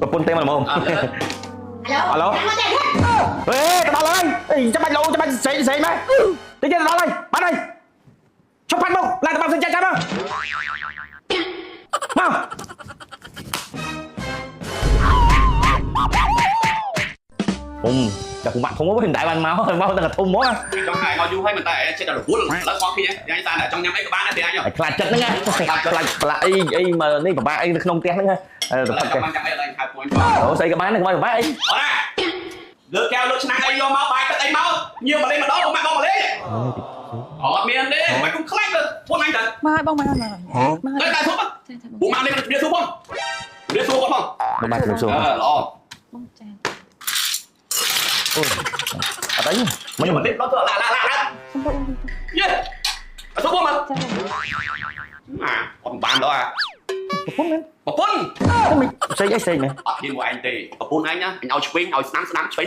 ប្រពន្ធទេមកល្មម Alo. Ê, taoដល់ហើយចាំបាច់លោចាំបាច់ផ្សេងផ្សេងម៉ែតិចទៀតដល់ហើយបាត់ហើយជប់ផាត់មកឡើងទៅបាត់ផ្សេងចាំមកចាក់មកធំវិញតែបានមកតែធំមកចង់ឲ្យមកយូរហើយមិនតែចិត្តដល់រវល់ឥឡូវបងគ្នាយ៉ាងតែចង់ញ៉ាំអីក៏បានដែរទេអញខ្លាចចិត្តហ្នឹងខ្លាចផ្លាក់អីមកនេះពិបាកអីនៅក្នុងផ្ទះហ្នឹងទៅចាំញ៉ាំអីឡើងខៅពួយអូស្អីក៏បានហ្នឹងពិបាកអីអរលើកកែវលើកឆ្នាំងអីយកមកបាយទឹកអីមកញៀវមកលេងម្ដងមកបងមកលេងអត់មានទេមិនគុំខ្លាចទៅពួកអញទៅមកបងមកទៅតែធប់ពួកមកលេងវាធប់បងវាធប់បងបាទលោកសួរល្អបងចាអូអត់អីមិនមកលេងដល់ទៅឡាយេអត់ធប់បងមកអត់បានដល់ប្រពន្ធមិនផ្សេងអីផ្សេងមែនអត់ហ៊ានមកឯងទេប្រពន្ធឯងណាអញឲ្យឆ្វេងឲ្យស្ដាំឆ្វេង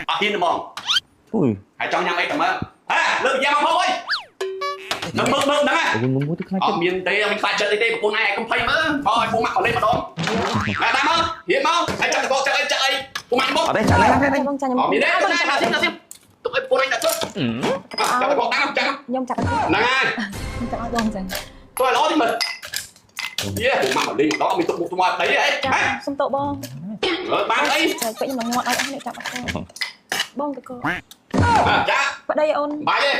អត់ហ៊ានហ្មងហើយចង់ញ៉ាំអីតែមើលហេលើកយ៉ាមកផងអើយនឹងមើលហ្នឹងហ៎មួយទៅខ្លាចអត់មានទេអត់មានខ្លាចចិត្តអីទេប្រពន្ធឯងកុំភ័យមើលបងឲ្យពូម៉ាក់ក៏លេងម្ដងណាដាក់មកហ៊ានមកហើយចាំតកចាក់អីពូម៉ាក់មកអត់ទេចាក់ណាបងចាញ់ខ្ញុំអត់មានទេណាទុកឲ្យប្រពន្ធឯងដាក់ទុកចាំតកដាក់ចាំខ្ញុំចាក់ហ្នឹងហើយចាក់ឲ្យបងចាទៅល្អទីមើលយេពូម៉ាក់ក៏លេងម្ដងមានទុកមុខទៅមកអីហ៎សុំតោបងបានអីចែកពេកខ្ញុំងាត់ឲ្យអស់នេះចាប់អត់បងតកចាប្តីអូនបាយទេ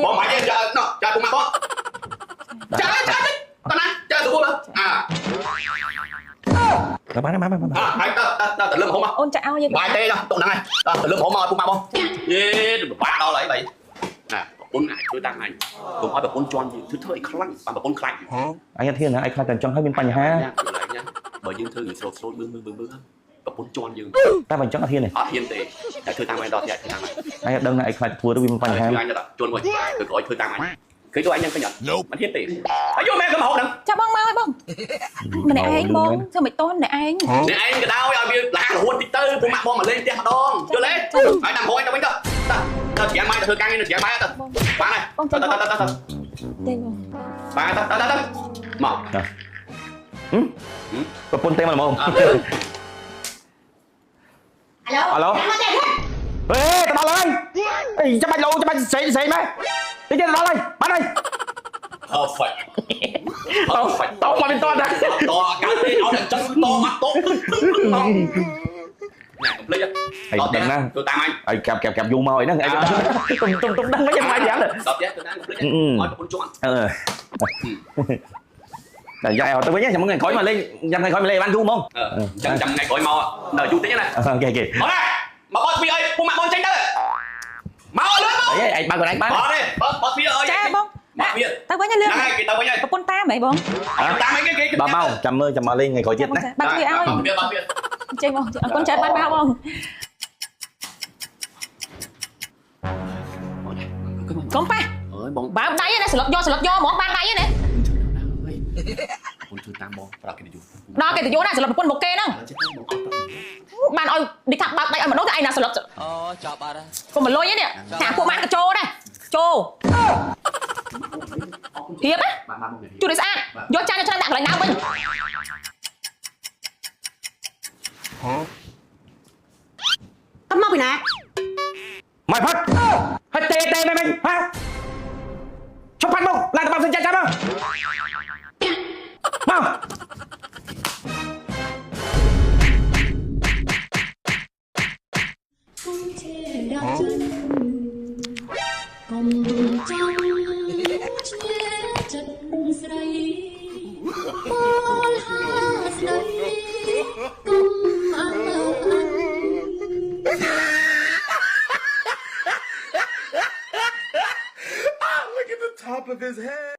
បងបាយទេចាណោះចាពូម៉ាក់បងចាតើណាចាទៅបងបានហើយទៅលឹមហុំអូនចាក់ឲ្យបាយទេទុកហ្នឹងហើយទៅលឹមហុំមកពូម៉ាក់បងយេបាក់ដល់ហើយបីណាប្រពន្ធអាចជួយតាំងអញកុំឲ្យប្រពន្ធជន់យើងធ្វើឲ្យខ្លាំងបានប្រពន្ធខ្លាចអញធានណាអញខ្លាចតែចង់ឲ្យមានបញ្ហាបើយើងធ្វើស្រូបស្រូចមើលប្រពន្ធជន់យើងតែបើអញ្ចឹងអត់ហ៊ានទេអត់ហ៊ានទេតែធ្វើតាមឯងដល់ទៀតធ្វើតាមឯងអញដឹងថាអញខ្លាចធ្វើទៅវាមានបញ្ហាអញជន់មួយគឺក្រោយធ្វើតាមអញគឺទៅអញនឹងពេញអត់មិនហ៊ានទេអាយុម៉ែក៏មកហ្នឹងចាំបងមកឲ្យបងម្នាក់ឯងបងធ្វើមិនតន់ម្នាក់ឯងក៏ដោយឲ្យវាឡារហូតតិចទៅពូម៉ាក់បងមកលេងផ្ទះម្ដងយល់ទេហើយតាមហួយទៅវិញទៅច្រាំម៉ៃទៅធ្វើការងារនៅច្រាំម៉ៃទៅបានហើយទៅទេបងបាទទៅមកប្រពន្ធទេមកល្មមអាឡូអេទៅដល់ហើយចាំបាច់លោចាំបាច់ផ្សេងផ្សេងម៉ែតិចទៀតដល់ហើយបានហើយperfect តោមកវិញតដែរតកាត់ទេឲ្យអញ្ចឹងតមកតណែកុំភ្លេចហើយដឹងណាទៅតាមអញហើយកាប់យូរមកអីហ្នឹងទុំដឹងមិនយ៉ាងម៉េចយ៉ាងដល់ទៀតទៅណាកុំភ្លេចឲ្យប្រពន្ធជន់តែយកឲ្យទៅវិញចាំថ្ងៃក្រោយមកលេងចាំថ្ងៃក្រោយមកលេងបានយូរហ្មងចាំថ្ងៃក្រោយមកដល់យូរតិចណាអូខេមកណាមកបោះទ្វារឲ្យពូម៉ាក់បងចេញទៅមកលើមកអីឯងបើកកន្លែងបានអត់ទេបោះទ្វារឲ្យចាបងទៅវិញលឿនហ្នឹងគេទៅវិញហើយប្រពន្ធតាមហីបងតាមអីគេបើមកចាំមើលចាំមកលេងថ្ងៃក្រោយទៀតណាបើកទ្វារឲ្យចេញបងអរគុណច្រើនបានបើបងកុំប៉ះអើយបងបើដៃណាស្លឹកយកហ្មងបានដៃណាបងជួយតាមបងប្រាប់គេទៅយូរដល់គេទៅយូរណាស្លឹកប្រពន្ធមកគេហ្នឹងបានឲ្យនេះថាបើកដៃឲ្យម្ដងទៅឯណាស្លឹកអូចាប់អត់ហើយកុំមកលុយនេះថាពួកបានកញ្ចោដែរចូលធៀបណាជួយឲ្យស្អាតយកចានយកឆ្នាំដាក់កន្លែងណាវិញកំមកពីណាម៉ែផាត់ហើយទេមែនហាជប់ផាត់មកឡើងទៅបាត់ផ្សេងចាំមកកុំចង់ឆ្លៀតចិត្តស្រីពលហាស្ដីកុំអើអញ Look at the top of his head